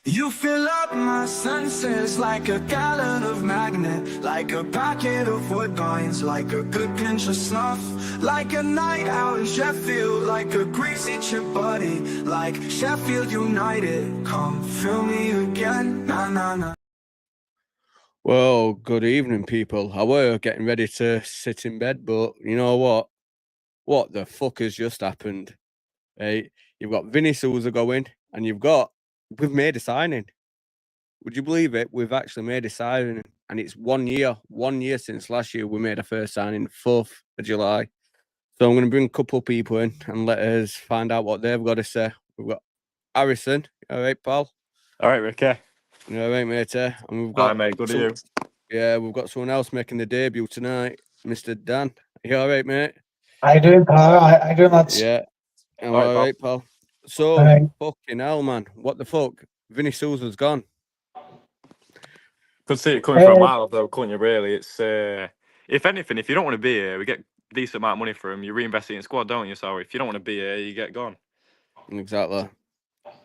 You fill up my senses like a gallon of magnet, like a packet of wood coins, like a good pinch of snuff, like a night out in Sheffield, like a greasy chip buddy, like Sheffield United. Come fill me again, na na na. Well, good evening, people. I were getting ready to sit in bed, but you know what? What the fuck has just happened? Hey, you've got Vinny Souza going, and we've made a signing. Would you believe it? We've actually made a signing, and it's 1 year. 1 year since last year we made a first signing, 4th of July. So I'm going to bring a couple of people in and let us find out what they've got to say. We've got Harrison. All right, pal. All right, Ricky. You all right, mate? And we've Hi, got mate. Good to you. Yeah, we've got someone else making the debut tonight, Mr. Dan. You all right, mate? How you doing, pal? How you doing, lads? Yeah, I'm All right, all right, pal. So, All right. fucking hell, man. What the fuck? Vinny Souza's gone. Could see it coming for a mile, though, couldn't you, really? It's, if anything, if you don't want to be here, we get a decent amount of money for him. You reinvest it in squad, don't you? So if you don't want to be here, you get gone. Exactly.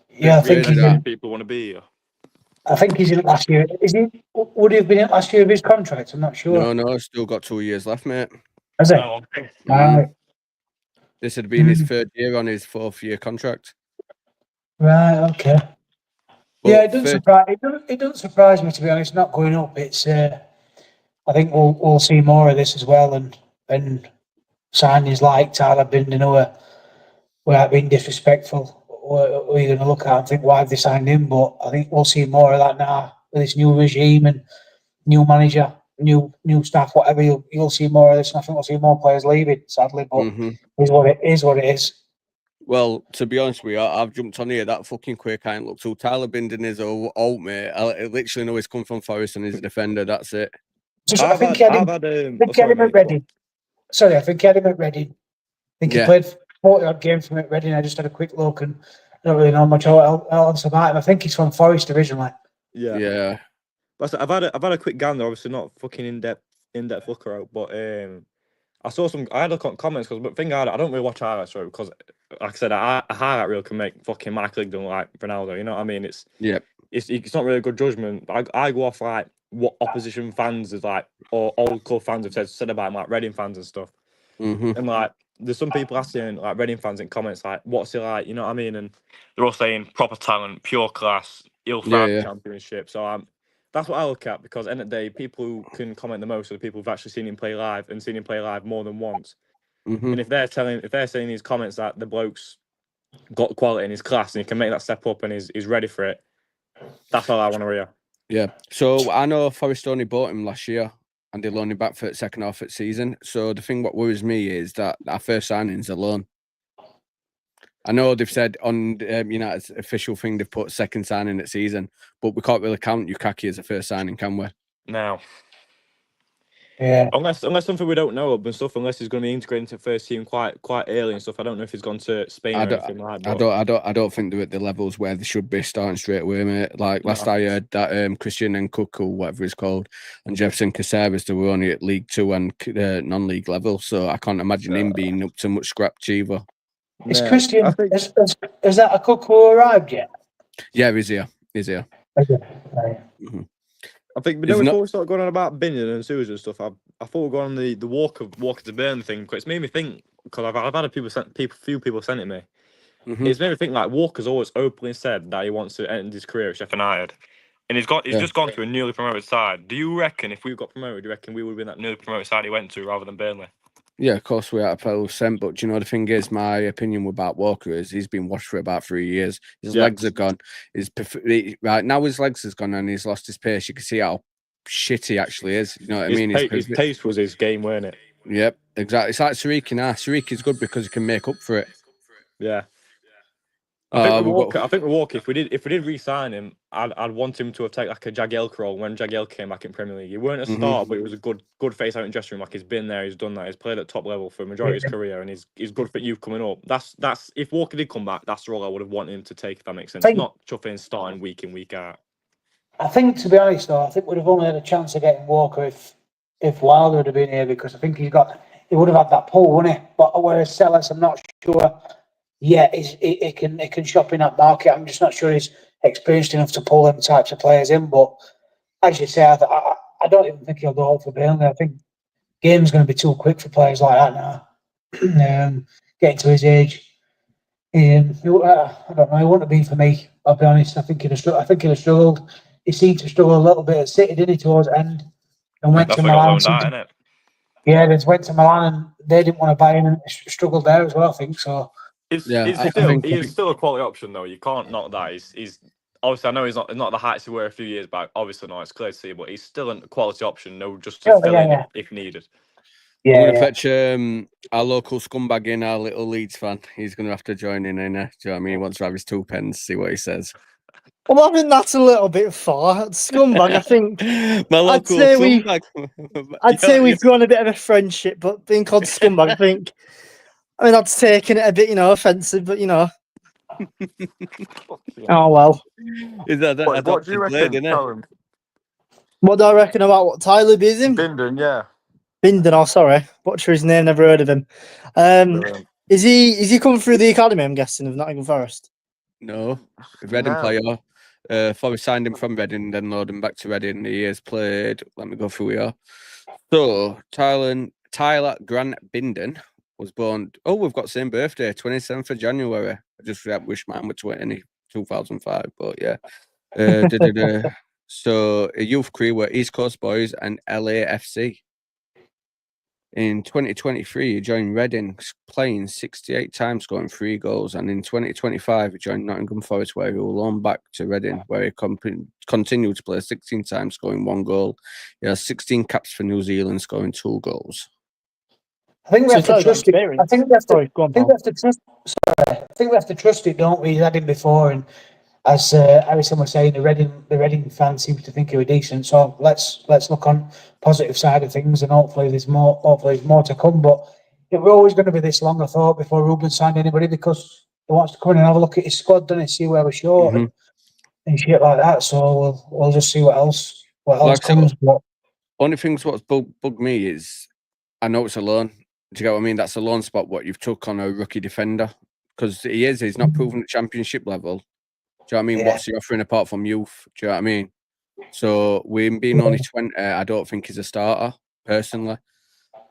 Yeah, I think people want to be here. I think he's in it last year. Is he? Would he have been in last year of his contract? I'm not sure. No, still got 2 years left, mate. Has he? Oh, okay. Right. This had been his 3rd year on his 4th year contract. Right. Okay. But yeah, it doesn't surprise me, to be honest. Not going up. It's. I think we'll see more of this as well, and signings like Tyler Bindon without being disrespectful. We're going to look at and think, why have they signed him? But I think we'll see more of that now with this new regime and new manager, new staff, whatever. You'll see more of this, and I think we'll see more players leaving, sadly. But it's what it is. Well, to be honest with you, I've jumped on here that fucking quick. I ain't looked who Tyler Bindon is old, mate. I literally know he's come from Forest and he's a defender. That's it. I think he had him at Reading. Sorry, I think he had him at Reading. I think he played 40 odd games from at Reading. I just had a quick look and I don't really know much else about him. I think he's from Forest originally. Yeah. But I've had a quick gander, obviously not fucking in-depth look out, but I had a look on comments because the thing I don't really watch highlights because, like I said, a highlight reel can make fucking Michael Ligdon look like Ronaldo. You know what I mean? It's not really a good judgment. I go off like what opposition fans is like, or old club fans have said about him, like Reading fans and stuff. And like, there's some people asking like Reading fans in comments like, what's he like? You know what I mean? And they're all saying proper talent, pure class, he'll thrive the Championship. So that's what I look at, because at the end of the day, people who can comment the most are the people who've actually seen him play live and seen him play live more than once. And if they're saying these comments that the bloke's got quality in his class and he can make that step up and he's ready for it, that's all I want to hear. Yeah. So I know Forest only bought him last year and they loaned him back for the second half of the season. So the thing what worries me is that our first signing's a loan. I know they've said on United's official thing they've put second signing at season, but we can't really count Lukaku as a first signing, can we? No. Yeah. Unless something we don't know of and stuff, unless he's going to be integrated into the first team quite early and stuff. I don't know if he's gone to Spain or anything like that. I don't think they're at the levels where they should be starting straight away, mate. Like last I heard that Christian Nkunku, whatever he's called, and Jefferson Caceres, they were only at League 2 and non-league level. So I can't imagine him being up to much scratch either. Is Christian? Is that a cook who arrived yet? Yeah, he's here. I think, but before we start going on about Bindon and Souza and stuff, I thought we'd go on the Walker to Burn thing, because it's made me think, because I've had few people sent it me. It's made me think like Walker's always openly said that he wants to end his career at Sheffield United, and he's just gone to a newly promoted side. Do you reckon if we got promoted, do you reckon we would have been that newly promoted side he went to rather than Burnley? Yeah, of course we are at 12%, but you know the thing is, my opinion about Walker is he's been washed for about 3 years. His legs are gone. Right now his legs has gone and he's lost his pace. You can see how shit he actually is. You know what I mean? His pace was his game, weren't it? Yep, exactly. It's like Sariki now. Sariki's good because he can make up for it. Yeah. I think with Walker, if we did re-sign him, I'd want him to have taken like a Jagielka role when Jagielka came back in Premier League. He weren't a starter, but he was a good face out in dressing room. Like he's been there, he's done that, he's played at top level for the majority of his career, and he's good for you coming up. That's if Walker did come back, that's the role I would have wanted him to take. If that makes sense, not chuffing starting week in week out. I think, to be honest, though, I think we'd have only had a chance of getting Walker if Wilder would have been here, because I think he would have had that pull, wouldn't he? But whereas Sellers, I'm not sure. Yeah, it can shop in that market. I'm just not sure experienced enough to pull them types of players in. But as you say, I don't even think he'll go all for Burnley. I think game's going to be too quick for players like that now. Getting to his age, I don't know. It wouldn't have been for me. I'll be honest. I think he'd have struggled. He seemed to struggle a little bit at City, didn't he, towards the end, and went to Milan. Yeah, they went to Milan and they didn't want to buy him and struggled there as well, I think. So He's still a quality option though. You can't knock that. He's obviously, I know he's not the heights he were a few years back. Obviously, no, it's clear to see, but he's still a quality option. No, just to fill in if needed. Yeah, I'm going to fetch our local scumbag in, our little Leeds fan. He's going to have to join in. Do you know what I mean? He wants to have his 2 pence, see what he says. Well, I think that's a little bit far. Scumbag, I think. My local scumbag. I'd say we've grown a bit of a friendship, but being called scumbag, I mean, that's taking it a bit, offensive, but oh well. Is that what do you reckon? What do I reckon about what Tyler Bindon? Bindon, yeah. Bindon, oh sorry, butcher his name. Never heard of him. Is he coming through the academy? I'm guessing of Nottingham Forest. No, Reading player. Forest signed him from Reading, then loaded him back to Reading. He has played. Let me go through here. So Tyler Grant Bindon was born. Oh, we've got the same birthday, 27th of January. I just wish mine were 2005, but yeah. So a youth career were East Coast Boys and LAFC. In 2023, he joined Reading, playing 68 times, scoring 3 goals. And in 2025, he joined Nottingham Forest, where he will loan back to Reading, where he continued to play 16 times, scoring 1 goal. He has 16 caps for New Zealand, scoring 2 goals. I think we have to trust it. I think we have to trust it, don't we? He's had him before, and as Harrison was saying, the Reading fans seem to think he was decent. So let's look on positive side of things, and hopefully there's more to come. But it was always going to be this long, I thought, before Ruben signed anybody, because he wants to come in and have a look at his squad, doesn't he? See where we're short and shit like that. So we'll just see what else comes. But only things what's bugged me is, I know it's a loan. Do you get what I mean? That's a loan spot. What you've took on a rookie defender, because he's not proven at championship level. Do you know what I mean? Yeah. What's he offering apart from youth? Do you know what I mean? So, with him being only 20, I don't think he's a starter, personally.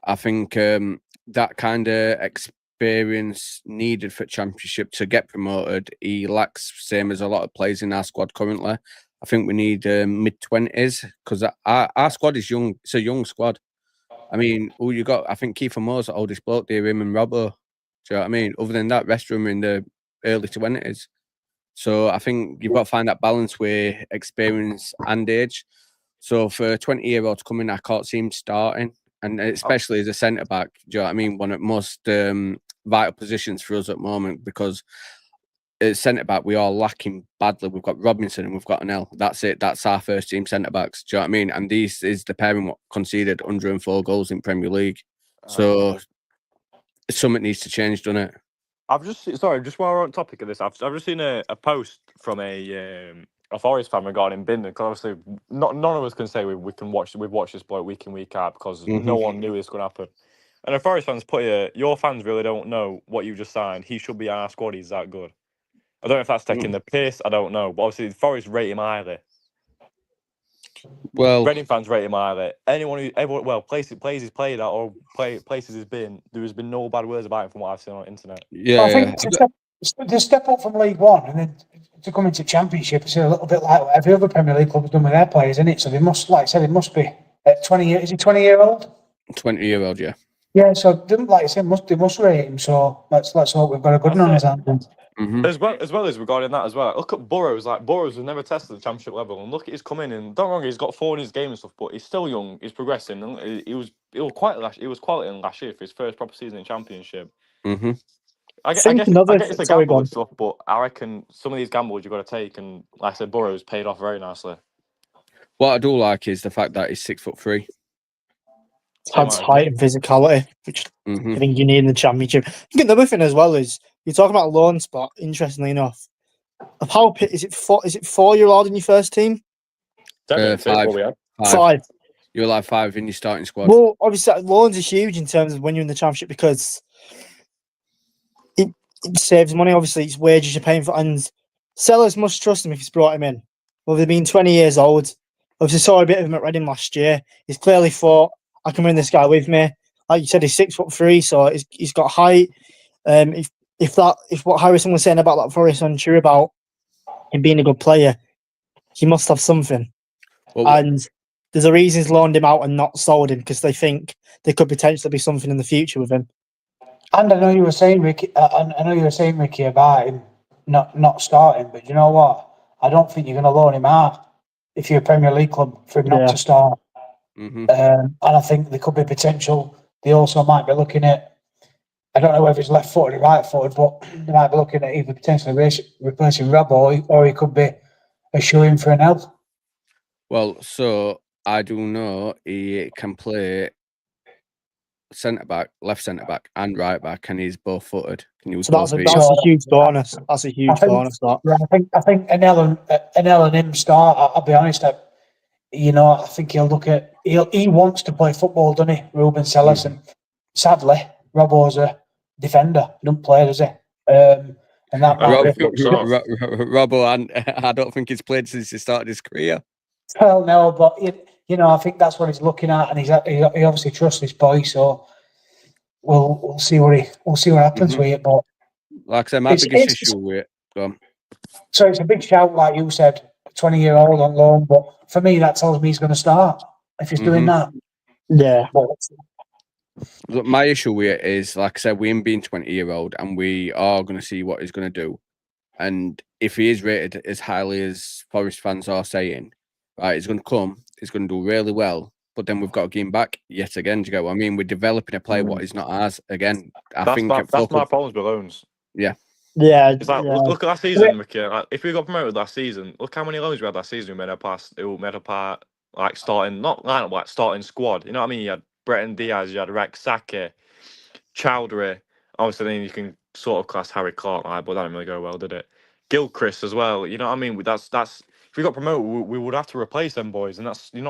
I think that kind of experience needed for championship to get promoted, he lacks, same as a lot of players in our squad currently. I think we need mid-20s, because our squad is young. It's a young squad. I mean, who you got? I think Kiefer Moore's the oldest bloke there, him and Robbo. Do you know what I mean? Other than that, rest of them are in the early 20s. So I think you've got to find that balance with experience and age. So for a 20-year-old to come in, I can't see him starting, and especially as a centre-back, do you know what I mean? One of the most vital positions for us at the moment, because as centre-back, we are lacking badly. We've got Robinson and we've got Anel. That's it. That's our first team centre-backs. Do you know what I mean? And this is the pairing what conceded 104 goals in Premier League. So something needs to change, doesn't it? Just while we're on topic of this, I've just seen a post from a Forest fan regarding Bindon, because obviously none of us can say we've watched this bloke week in, week out, because no one knew this was going to happen. And a Forest fans put here, your fans really don't know what you just signed. He should be in our squad. He's that good. I don't know if that's taking the piss. I don't know, but obviously Forest rate him highly. Well, Reading fans rate him highly. Places he's played at or places he's been, there has been no bad words about him from what I've seen on the internet. Yeah, I think to step up from League One and then to come into Championship is a little bit like what every other Premier League club has done with their players, isn't it? So they must, like I said, it must be at 20 years. Is he 20-year-old? 20-year-old, yeah. Yeah, so like I said, they must rate him. So let's hope we've got a good one on his hands. As well as regarding that as well. Look at Burrows. Like Burrows has never tested the championship level, and look at his coming in. Don't get me wrong, he's got 4 in his game and stuff, but he's still young. He's progressing. And he was quality in last year for his first proper season in championship. I guess it's a gamble and stuff, but I reckon some of these gambles you've got to take, and like I said, Burrows paid off very nicely. What I do like is the fact that he's 6'3". Adds height and physicality, which I think you need in the championship. I think another thing as well is you're talking about a loan spot. Interestingly enough, of how is it 4 you're allowed in your first team? 5. You're allowed 5 in your starting squad. Well, obviously, loans are huge in terms of when you're in the championship, because it saves money. Obviously, it's wages you're paying for, and Sellers must trust him if he's brought him in. Well, they've been 20 years old. Obviously, saw a bit of him at Reading last year. He's clearly thought, I can bring this guy with me. Like you said, he's 6'3", so he's got height. If what Harrison was saying about that Forest untrue about him being a good player, he must have something. Well, and there's a reason he's loaned him out and not sold him, because they think there could potentially be something in the future with him. And I know you were saying, Ricky, about him not starting, but you know what? I don't think you're going to loan him out if you're a Premier League club for him not to start. Mm-hmm. And I think there could be potential. They also might be looking at, I don't know whether he's left-footed or right-footed, but they might be looking at either potentially replacing Robbo, or he could be a shoe-in for an help. Well, so I do know he can play centre-back, left centre-back and right-back, and he's both-footed. So that's a huge bonus. That's a huge bonus. Yeah, I think an L and him start. I'll be honest. I think he'll look at. He wants to play football, doesn't he, Ruben Sellers? And sadly, Robbo's a defender. He doesn't play, does he? And that might be. Robbo, and I don't think he's played since he started his career. Well, no, but I think that's what he's looking at, and he obviously trusts this boy. So we'll see what happens with it. But like I said, my biggest issue with it. Go on. So it's a big shout, like you said, 20-year-old on loan. But for me, that tells me he's going to start if he's doing that. Yeah. Look, my issue with it is, like I said, we him being 20-year-old, and we are going to see what he's going to do. And if he is rated as highly as Forest fans are saying, right, he's going to come, he's going to do really well. But then we've got to give him back yet again. Do you get what I mean? We're developing a player what he's not as again. That's my problems with loans. Yeah. Yeah. It's like, look at last season, Ricky. Like, if we got promoted last season, look how many loans we had last season. We made a part, like starting, not lineup, like starting squad. You know what I mean? You had Breton Diaz, you had Rex Saki, Chowdhury. Obviously, then you can sort of class Harry Clark, like, but that didn't really go well, did it? Gilchrist as well. You know what I mean? That's if we got promoted, we would have to replace them boys, and that's you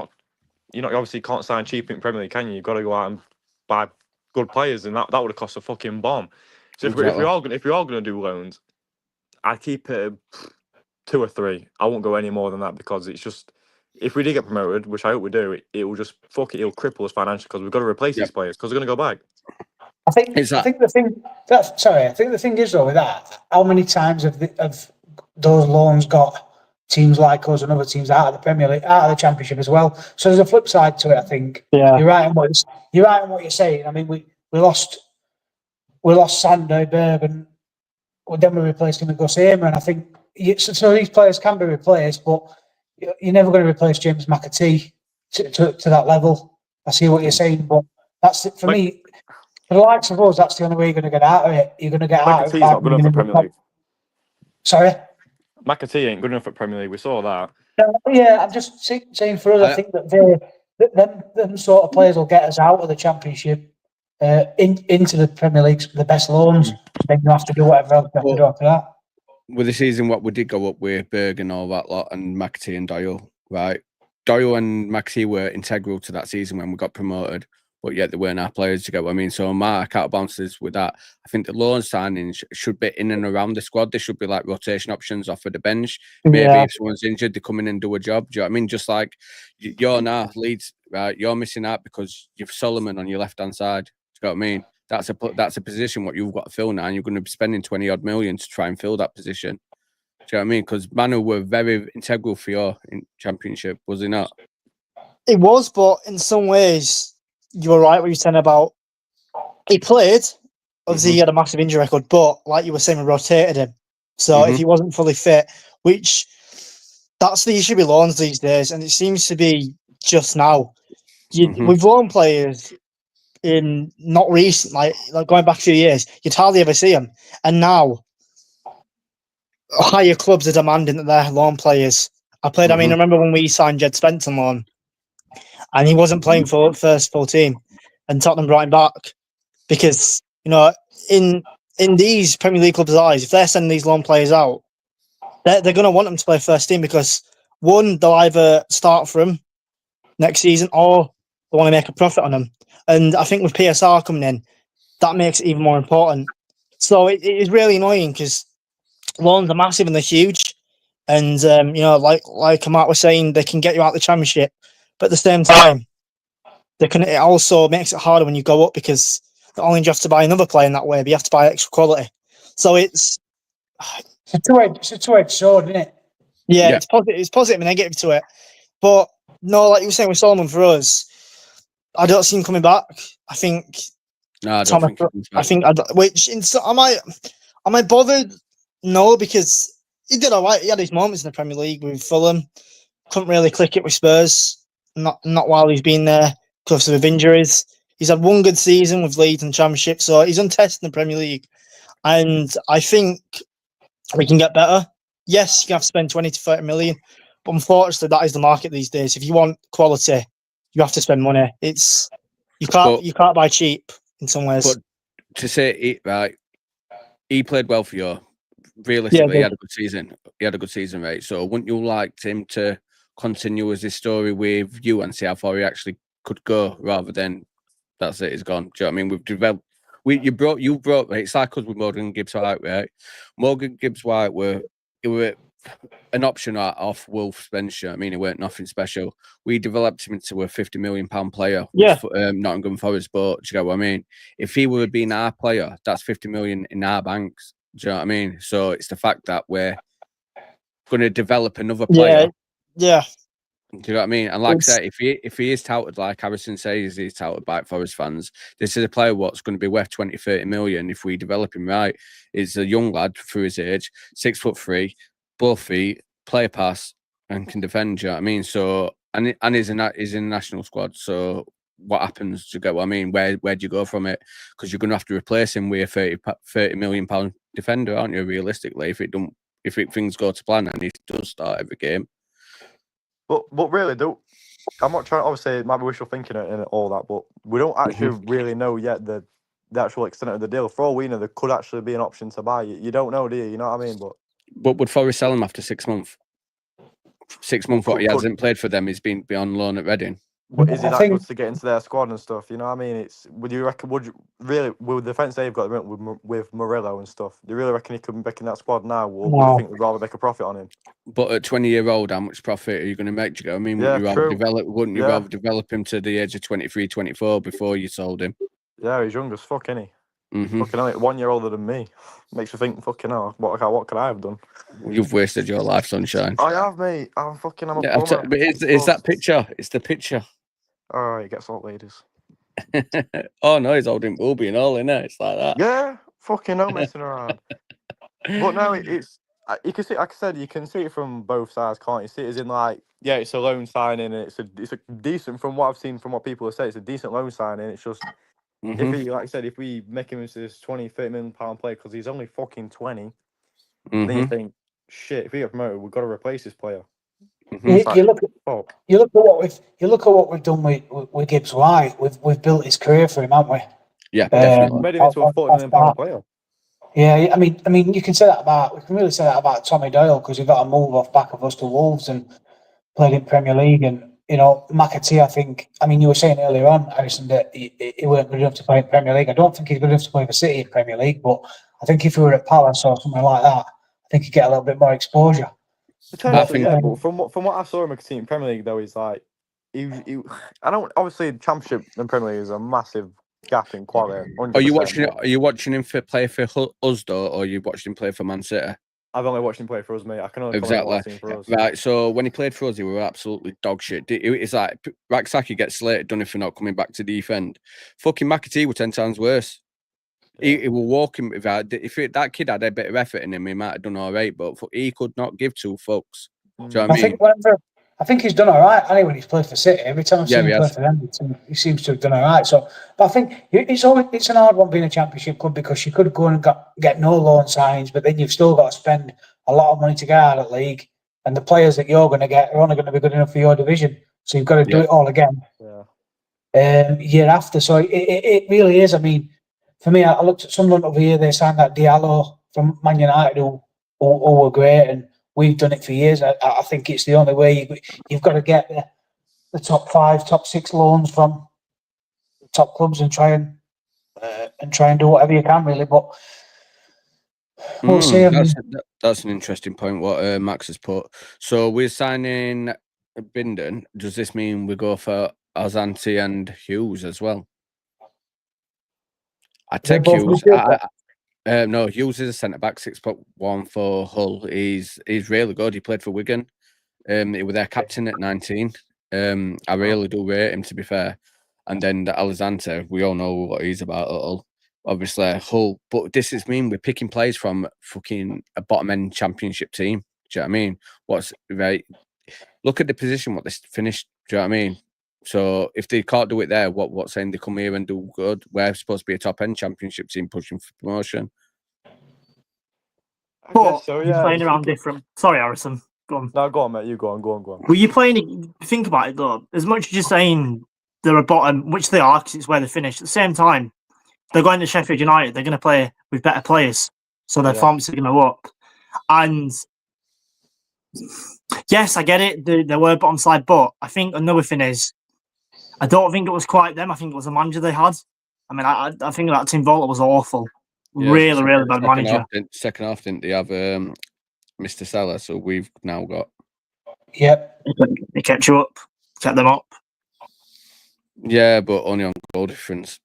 obviously can't sign cheap in Premier League, can you? You've got to go out and buy good players, and that would have cost a fucking bomb. So if we're all gonna do loans, I keep it 2 or 3. I won't go any more than that, because it's just, if we did get promoted, which I hope we do, it will just it'll cripple us financially, because we've got to replace these players, because they're gonna go back. I think the thing is though with that, how many times have those loans got teams like us and other teams out of the Premier League, out of the Championship as well? So there's a flip side to it. I think you're right in what you're saying. I mean, we lost Sander Bergen, then we replaced him with Gus Hamer, and I think so these players can be replaced, but you're never going to replace James McAtee to that level. I see what you're saying, but that's it for me. For the likes of us, that's the only way you're going to get out of it. You're going to get out of it. McAtee's not good enough for Premier League. Sorry? McAtee ain't good enough for Premier League. We saw that. Yeah, I'm just saying for us, I think that them sort of players will get us out of the Championship into the Premier League, the best loans. Then you have to do whatever else you have to do after that. With the season, what we did go up with Berg and all that lot, and McAtee and Doyle, right? Doyle and McAtee were integral to that season when we got promoted, but yet they weren't our players, you get what I mean? So my counterbalances with that, I think the loan signings should be in and around the squad. There should be like rotation options off of the bench. Maybe if someone's injured, they come in and do a job. Do you know what I mean? Just like you're now Leeds, right? You're missing out because you've Solomon on your left-hand side. Do you know what I mean? That's a position what you've got to fill now, and you're going to be spending 20-odd million to try and fill that position. Do you know what I mean? Because Manu were very integral for your Championship, was he not? It was, but in some ways, you were right what you were saying about he played. Obviously, he had a massive injury record, but like you were saying, we rotated him. So if he wasn't fully fit, which that's the issue with loans these days, and it seems to be just now. We've loaned players in not recent, like going back a few years, you'd hardly ever see them. And now, higher clubs are demanding that they're loan players. I mean, I remember when we signed Jed Spence on loan, and he wasn't playing for first full team, and Tottenham brought him back because, in these Premier League clubs' eyes, if they're sending these loan players out, they're going to want them to play first team because, one, they'll either start for them next season or they want to make a profit on them. And I think with PSR coming in, that makes it even more important. So it is really annoying because loans are massive and they're huge. And you know, like Mark was saying, they can get you out of the Championship, but at the same time, it also makes it harder when you go up because not only do you have to buy another player in that way, but you have to buy extra quality. So it's a two-edged sword, isn't it? Yeah, it's positive and negative to it. But no, like you were saying with Solomon, for us, I don't see him coming back. I think. No, I don't think he comes back. I think. Am I bothered? No, because he did all right. He had his moments in the Premier League with Fulham. Couldn't really click it with Spurs. Not while he's been there because of injuries. He's had one good season with Leeds and Championship, so he's untested in the Premier League. And I think we can get better. Yes, you have to spend 20 to 30 million, but unfortunately, that is the market these days. If you want quality, you have to spend money. You can't buy cheap in some ways. But to say it right, he played well for you. Realistically, he had a good season. He had a good season, right? So wouldn't you like him to continue as this story with you and see how far he actually could go, rather than that's it, he's gone? Do you know what I mean? We've developed. You brought. Right, it's like us with Morgan Gibbs White, right? Morgan Gibbs White were an option off Wolf Spencer. I mean, he weren't nothing special. We developed him into a £50 million player. Yeah. With, Nottingham Forest, but do you know what I mean? If he would have been our player, that's 50 million in our banks. Do you know what I mean? So it's the fact that we're going to develop another player. Yeah. Do you know what I mean? And like I said, if he is touted like Harrison says he's touted by Forest fans, this is a player what's going to be worth 20, 30 million if we develop him right. He's a young lad through his age, 6'3", both feet, play pass, and can defend. Do you know what I mean? So and he's in the national squad. So what happens? Do you get what I mean? Where do you go from it? Because you're going to have to replace him with a £30 million defender, aren't you? Realistically, if things go to plan and he does start every game. But really, I'm not trying. Obviously, it might be wishful thinking and all that, but we don't actually really know yet the actual extent of the deal. For all we know, there could actually be an option to buy. You don't know, do you? You know what I mean? But would Forest sell him after 6 months? 6 months, what he hasn't played for them, he's been on loan at Reading. But is he that good to get into their squad and stuff? You know what I mean? Would the defence they've got with Murillo and stuff, do you really reckon he could be back in that squad now? Or do you think we'd rather make a profit on him? But at 20-year-old, how much profit are you going to make? Do you go? I mean, wouldn't you rather develop him to the age of 23, 24 before you sold him? Yeah, he's young as fuck, isn't he? Fucking hell, 1 year older than me. Makes you think, fucking hell, what could I have done? You've wasted your life, sunshine. I have, mate. I'm a but it's that picture. It's the picture. Oh, he gets old ladies. Oh no, he's holding booby and all, innit? It's like that. Yeah, fucking no messing around. But no, it's you can see. Like I said, you can see it from both sides, can't you? See it as in like, yeah, it's a loan signing, and it's a decent, from what I've seen, from what people have said, it's a decent loan signing. It's just if we make him into this 20, 30 million pound player because he's only fucking 20, then you think, shit, if we get promoted, we've got to replace this player. You look at what we've done with Gibbs White. We've built his career for him, haven't we? Yeah, definitely. Made him into a £40 million player. Yeah, I mean, you can really say that about Tommy Doyle because he got a move off back of us to Wolves and played in Premier League. And you know, McAtee, I think. I mean, you were saying earlier on, Harrison, that he weren't good enough to play in Premier League. I don't think he's good enough to play for City in Premier League, but I think if he were at Palace or something like that, I think he'd get a little bit more exposure. Potentially, yeah, but from what I saw him in Premier League, though, he's like, obviously Championship and Premier League is a massive gap in quality. Are you watching him play for us though, or you watched him play for Man City? I've only watched him play for us, mate. I can only comment what I've seen for us. Right, so when he played for us, he were absolutely dog shit. It's like Raksaki gets slated, done it for not coming back to defend. Fucking McAtee were 10 times worse. Yeah. He will walk him without. If that kid had a bit of effort in him, he might have done all right. But he could not give two fucks. Do you know what I mean? I think he's done all right. Anyway, when he's played for City, every time I've seen him play for them, he seems to have done all right. So, but I think it's an hard one being a Championship club because you could go and get no loan signings, but then you've still got to spend a lot of money to get out of the league, and the players that you're going to get are only going to be good enough for your division. So you've got to do it all again. Year after. So it really is. I mean. For me, I looked at Sunderland over here. They signed that Diallo from Man United, who were great, and we've done it for years. I think it's the only way you've got to get the top 5, top 6 loans from top clubs and try and do whatever you can, really. But we'll see. That's That's an interesting point. What Max has put. So we're signing Bindon. Does this mean we go for Alzante and Hughes as well? I take Hughes. No, Hughes is a centre back, 6'1" for Hull. He's really good. He played for Wigan. He was their captain at 19. I really do rate him, to be fair. And then the Alzante, we all know what he's about at Hull. Obviously, Hull. But this is mean we're picking players from fucking a bottom end championship team. Do you know what I mean? What's right? Look at the position, what they finished. Do you know what I mean? So if they can't do it there, what saying they come here and do good? We're supposed to be a top end championship team pushing for promotion. But so, yeah, playing around different. Sorry, Harrison. Go on. No, go on, mate. You go on. Well, you playing? Think about it though. As much as you're saying they're a bottom, which they are, because it's where they finished. At the same time, they're going to Sheffield United. They're going to play with better players, so their forms are going to go up. And yes, I get it. They were bottom side, but I think another thing is, I don't think it was quite them. I think it was the manager they had. I mean, I think that Tim Volta was awful. Yeah, really bad manager. Second half, didn't they have Mr. Salah? So we've now got. Yep. They kept you up, kept them up. Yeah, but only on goal difference.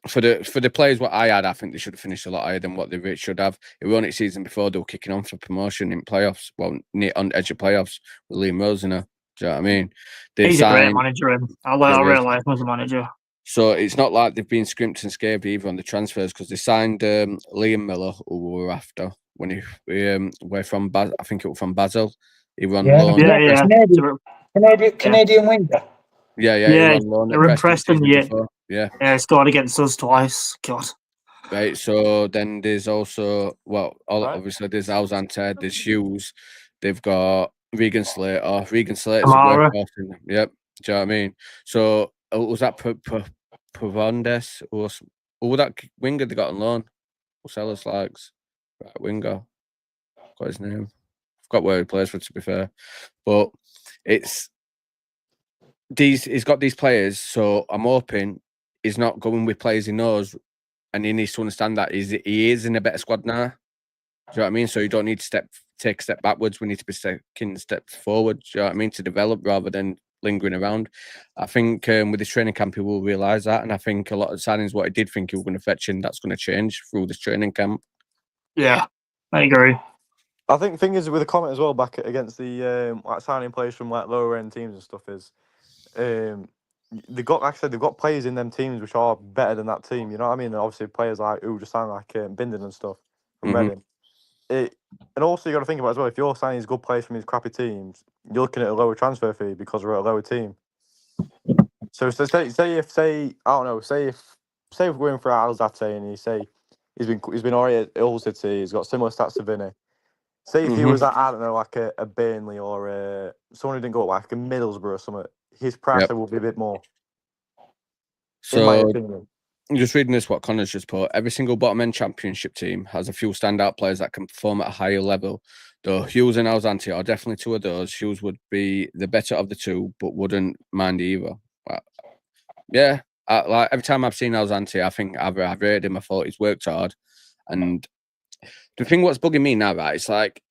For the players what I had, I think they should have finished a lot higher than what they should have. It was only season before they were kicking on for promotion in playoffs. Well, on edge of playoffs with Liam Rosiner. Do you know what I mean? He's a great manager. I really like him as a manager. So it's not like they've been scrimped and scared either on the transfers, because they signed Liam Miller, who we were after when he were from I think it was from Basel. He was on loan. Canadian winger. Yeah. He was they're impressed. Yeah, he scored against us twice. God. Right. So then there's also obviously there's Alzante, there's Hughes. They've got Regan Slater. Regan Slater's a workhorse. Yep. Do you know what I mean? So was that Pavandes or that winger they got on loan? Sellers likes right winger. Got his name. Forgot where he plays for, to be fair. But it's he's got these players, so I'm hoping he's not going with players he knows, and he needs to understand that he is in a better squad now. Do you know what I mean? So you don't need to take a step backwards. We need to be taking steps forward. Do you know what I mean? To develop rather than lingering around. I think with this training camp he will realise that, and I think a lot of signings what he did think he was going to fetch in, that's going to change through this training camp. Yeah, I agree. I think the thing is with the comment as well back against the like signing players from like lower end teams and stuff is they've got, like I said, they've got players in them teams which are better than that team. You know what I mean? And obviously players like who just sound like Bindon and stuff from Reading. And also you got to think about as well, if you're signing these good players from these crappy teams, you're looking at a lower transfer fee because we're at a lower team. So say if we're going for Alzate and he's been alright at Hull City, he's got similar stats to Vinny. Say if he was at, I don't know, like a Burnley or someone who didn't go like a Middlesbrough or something, his price will be a bit more. So, in my opinion. Just reading this, what Connor's just put, every single bottom end championship team has a few standout players that can perform at a higher level. Though Hughes and Alzante are definitely two of those. Hughes would be the better of the two, but wouldn't mind either. Yeah, like every time I've seen Alzante, I think I've rated him. I thought he's worked hard. And the thing what's bugging me now, right, it's like,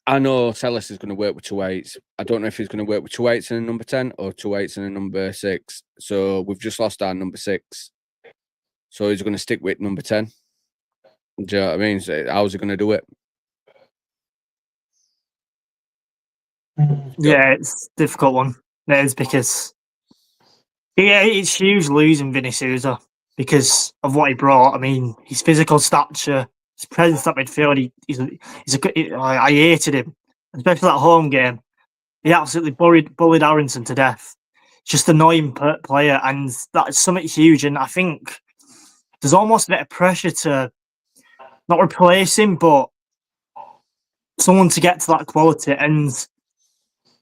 I know Sellis is going to work with 2 8s. I don't know if he's going to work with 2 8s and a number 10 or 2 8s and a number 6. So we've just lost our number 6. So he's going to stick with number 10. Do you know what I mean? So how's he going to do it? Yeah, it's a difficult one. It is because it's huge losing Vinny Souza because of what he brought. I mean, his physical stature, his presence at midfield. I hated him, especially that home game. He absolutely bullied Aronson to death. Just annoying player, and that's something huge. And I think there's almost a bit of pressure to not replace him, but someone to get to that quality. And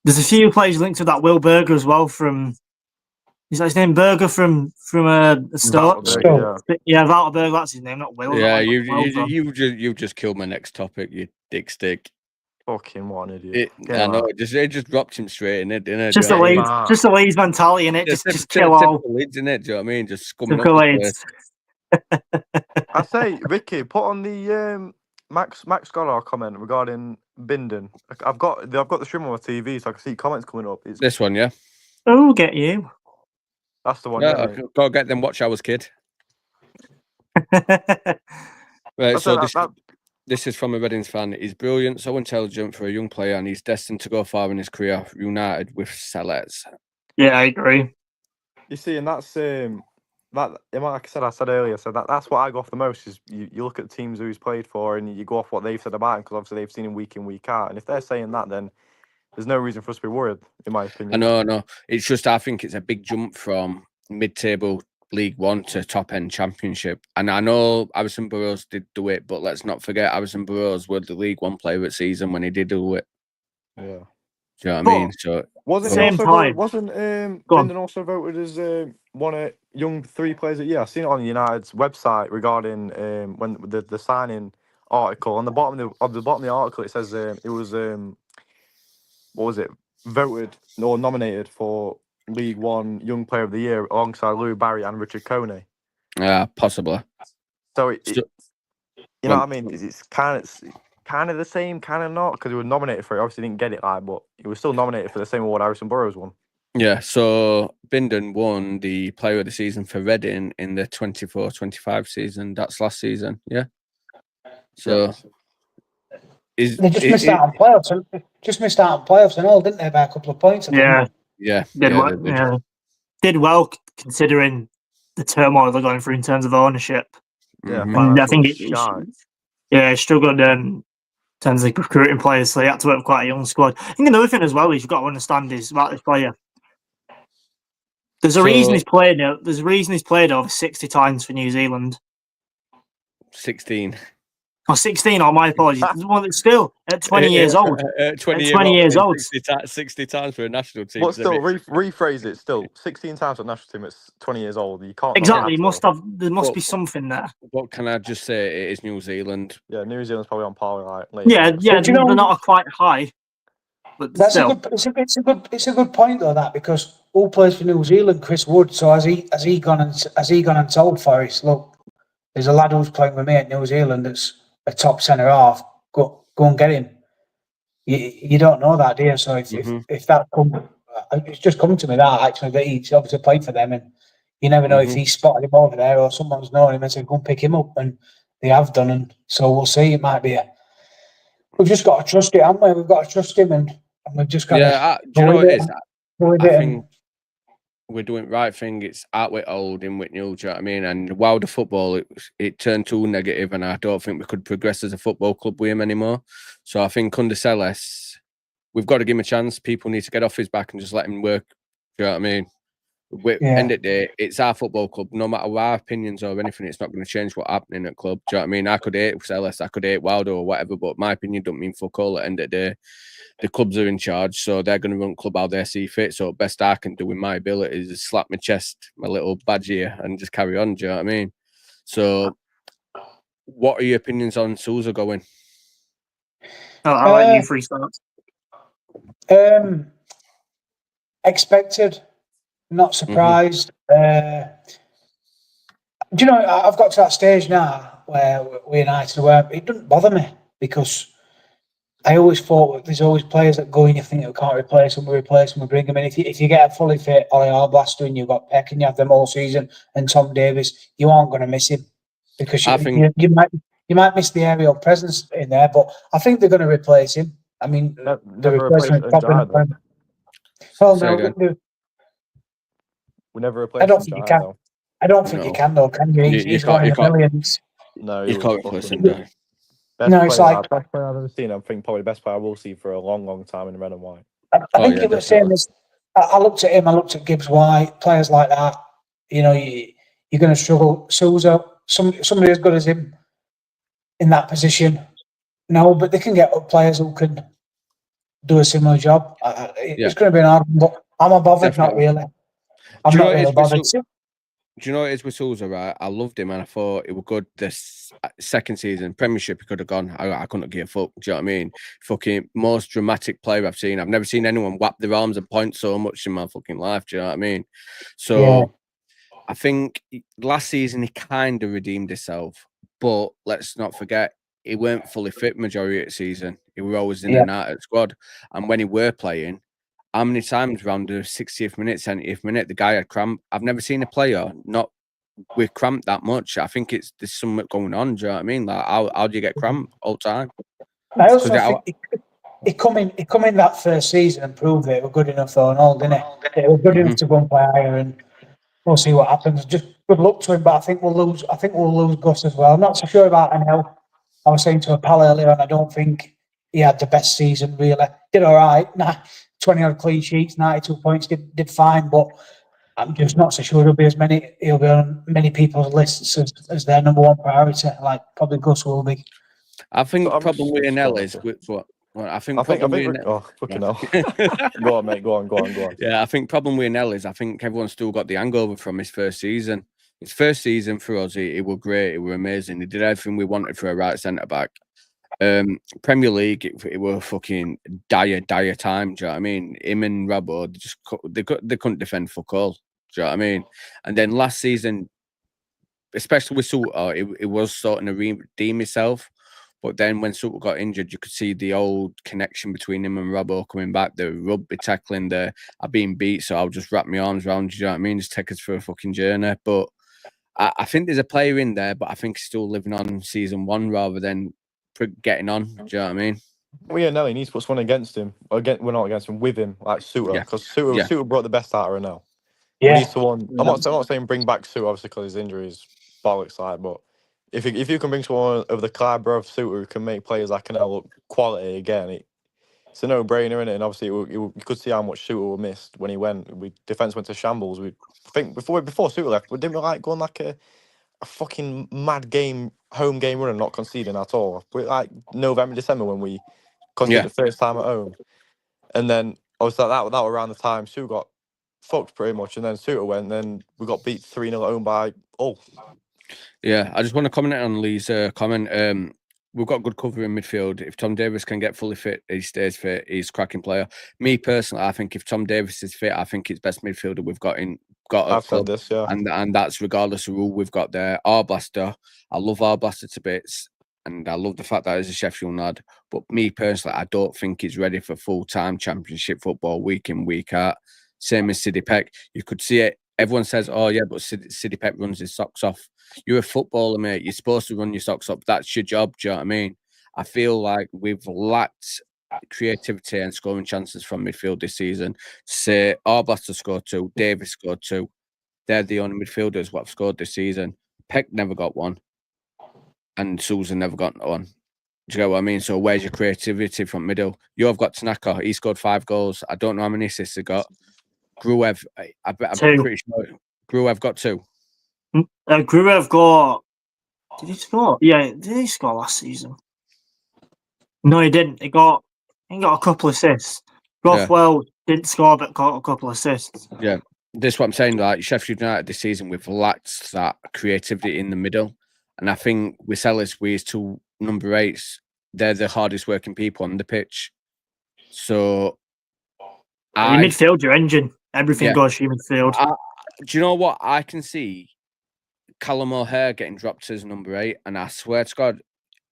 there's a few players linked to that. Will Berger as well from. Is that his name? Berger from Stoke. Yeah, Valterberg. That's his name, not Will. Yeah, you just killed my next topic. You dick stick. Fucking what an idiot! I know. It just dropped him straight in it. Didn't it? Just a Leeds mentality in it. Just kill all. Leeds in it. Do you know what I mean? Just scumming up. I say, Ricky, put on the Max got our comment regarding Bindon. I've got the stream on my TV, so I can see comments coming up. It's This one, yeah. Oh, get you. that's the one. Yeah, Yeah, mate. go get them watch hours, kid. Right, That's so that, this is from a Readings fan. He's brilliant, so intelligent for a young player, and he's destined to go far in his career. United with Sellers. Yeah, I agree. you see, and that's like I said earlier. So that's what I go off the most is you look at the teams who he's played for, and you go off what they've said about him because obviously they've seen him week in week out. And if they're saying that, then there's no reason for us to be worried, in my opinion. No. It's just I think it's a big jump from mid-table League One to top-end Championship. And I know Harrison Burrows did do it, but let's not forget Harrison Burrows was the League One player at season when he did do it. Yeah. Do you know what I mean? So Same time. Wasn't Bindon also voted as one of young 3 players of the year? I've seen it on United's website regarding when the signing article. On the bottom of the article, it says it was what was it? Voted or nominated for League One Young Player of the Year alongside Louis Barry and Richard Coney. yeah, possibly. So So- you know what I mean? It's kind of the same, kind of not, because he was nominated for it. Obviously, didn't get it, but he was still nominated for the same award Harrison Burrows won. Yeah, so Bindon won the Player of the Season for Reading in the 24-25 season. That's last season, yeah. So They just missed out on playoffs. Just missed out on playoffs and all, didn't they? By a couple of points. I think. Yeah, Did well considering the turmoil they're going through in terms of ownership. Yeah, And I think it struggled in terms of recruiting players, so they had to work with quite a young squad. I think another thing as well is you've got to understand is about this player. There's a reason he's played. There's a reason he's played over 60 times for New Zealand. 16. Or 16, oh, my apologies. Well, it's still at 20 years old. 20 years old. 60 times for a national team. But still, rephrase it. Still, 16 times for a national team. It's 20 years old. You can't. Exactly. There must be something there. What can I just say? It is New Zealand. Yeah, New Zealand's probably on par with like. Yeah. They're not quite high. But That's still. it's a good point though, that, because who plays for New Zealand? Chris Wood. So has he gone and told Forrest, look, there's a lad who's playing with me at New Zealand that's a top centre half. Go and get him. You don't know that, do you? So if that it's just come to me that he's obviously played for them, and you never know if he spotted him over there or someone's known him and said go and pick him up, and they have done, and so we'll see. It might be we've just got to trust it, haven't we? We've got to trust him, and we've just got to. Do you know what it is? I think and, we're doing the right thing. It's out with old, in with new. Do you know what I mean? And while the football, it turned too negative, and I don't think we could progress as a football club with him anymore. So I think under Celes, we've got to give him a chance. People need to get off his back and just let him work. Do you know what I mean? End of the day, it's our football club. No matter our opinions or anything, it's not going to change what's happening at club. Do you know what I mean? I could hate Celes, I could hate Wilder or whatever, but my opinion don't mean fuck all at the end of the day. The clubs are in charge, so they're going to run club how they see fit. So best I can do with my ability is slap my chest, my little badge here, and just carry on. Do you know what I mean? So, what are your opinions on Souza going? I'll let you free start. Expected, not surprised. Do you know, I've got to that stage now where we're United, where it doesn't bother me, because I always thought there's always players that go and you think we can't replace them, we bring them in. If you get a fully fit Ollie Arblaster and you've got Peck and you have them all season and Tom Davis, you aren't going to miss him, because you might miss the aerial presence in there. But I think they're going to replace him. I mean, the replacement. Well, no, we never replaced. I don't think you can. I don't think you can, though, can you? He's got millions. No, you can't replace him. It's like best player I've ever seen. I think probably the best player I will see for a long, long time in red and white. I think it was saying this. I looked at him. I looked at Gibbs White, players like that. You know, you're going to struggle. Souza, somebody as good as him in that position. No, but they can get up players who can do a similar job. It's going to be an hard one, but I'm not bothered. Definitely. Not really. I'm not really bothered. Do you know what it is with Souza, right? I loved him and I thought it was good this second season. Premiership, he could have gone. I couldn't give a fuck. Do you know what I mean? Fucking most dramatic player I've seen. I've never seen anyone whap their arms and point so much in my fucking life. Do you know what I mean? So I think last season he kind of redeemed himself. But let's not forget, he weren't fully fit majority of the season. He were always in and out of the squad. And when he were playing, how many times around the 60th minute, 70th minute, the guy had cramp? I've never seen a player not with cramp that much. I think there's something going on. Do you know what I mean? Like, how do you get cramp all the time? I also think he come in that first season and proved that it was good enough though and all, didn't it? It was good enough to go and play higher, and we'll see what happens. Just good luck to him, but I think we'll lose Gus as well. I'm not so sure about NL. I was saying to a pal earlier, and I don't think he had the best season really. Did all right, 20 odd clean sheets, 92 points, did fine, but I'm just not so sure he'll be on many people's lists as their number one priority, like probably Gus will be. I think problem with NL is what. Well, I think fucking hell. Go on, mate. Go on. Yeah, I think problem with Nell is I think everyone's still got the hangover from his first season. His first season for us, it was great. It was amazing. He did everything we wanted for a right centre back. Premier League, it was fucking dire time. Do you know what I mean? Him and Robbo, they couldn't defend fuck all. Do you know what I mean? And then last season, especially with Souza, it was starting to redeem itself. But then when Souza got injured, you could see the old connection between him and Robbo coming back, the rugby tackling, I've been beat, so I'll just wrap my arms around you, know what I mean? Just take us for a fucking journey. But I think there's a player in there, but I think he's still living on season one rather than getting on. Do you know what I mean? Well, yeah, Nelly needs to put someone against him. We're not against him, with him, like Souza. Because Souza brought the best out of Renell. Yeah. We need someone. I'm not saying bring back Souza, obviously, because his injury is bollocks, like, but if you can bring someone of the caliber of Souza who can make players like Canelo look quality again, it's a no-brainer, isn't it? And obviously, you could see how much Souza missed when he went. Defense went to shambles. We think before Souza left, we didn't like going like a fucking mad home game run and not conceding at all. We like November, December when we conceded the first time at home, and then obviously that was around the time Souza got fucked pretty much, and then Souza went, and then we got beat 3-0 at home by Hull. Yeah, I just want to comment on Lee's comment. We've got good cover in midfield. If Tom Davis can get fully fit, he stays fit. He's a cracking player. Me personally, I think if Tom Davis is fit, I think it's best midfielder we've got I've said this, yeah, and that's regardless of who we've got there. Arblaster, I love Arblaster to bits, and I love the fact that he's a Sheffield lad. But me personally, I don't think he's ready for full-time Championship football week in, week out. Same as Siddy Peck. You could see it. Everyone says, "Oh yeah, but Siddy Peck runs his socks off." You're a footballer, mate. You're supposed to run your socks up. That's your job. Do you know what I mean? I feel like we've lacked creativity and scoring chances from midfield this season. Say Arblaster scored 2, Davis scored 2. They're the only midfielders what have scored this season. Peck never got one, and Souza never got one. Do you get what I mean? So where's your creativity from middle? You've got Tanaka. He scored 5 goals. I don't know how many assists he got. Gruev, I'm pretty sure Gruev got 2. Gruev got. Did he score? Yeah, did he score last season? No, he didn't. He got a couple of assists. Rothwell didn't score, but got a couple of assists. Yeah, this is what I'm saying. Like Sheffield United this season, we've lacked that creativity in the middle, and I think with Sellers, we is 2 number 8s. They're the hardest working people on the pitch. So, midfield, your engine. Everything goes through midfield. Do you know what I can see? Callum O'Hare getting dropped as number 8, and I swear to God,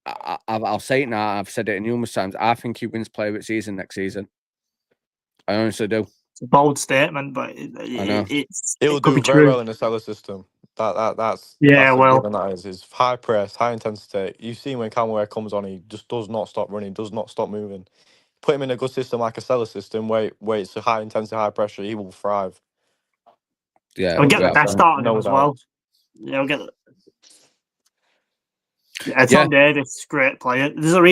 I'll say it now. I've said it numerous times. I think he wins Player of the Season next season. I honestly do. It's a bold statement, but it'll do very well in the Cellar system. That's his high press, high intensity. You've seen when Callum O'Hare comes on, he just does not stop running, does not stop moving. Put him in a good system like a Cellar system where it's a high intensity, high pressure, he will thrive. Yeah, we'll get the best out of him as well. Yeah, we'll get it. Yeah, Tom Davis, great player. There's a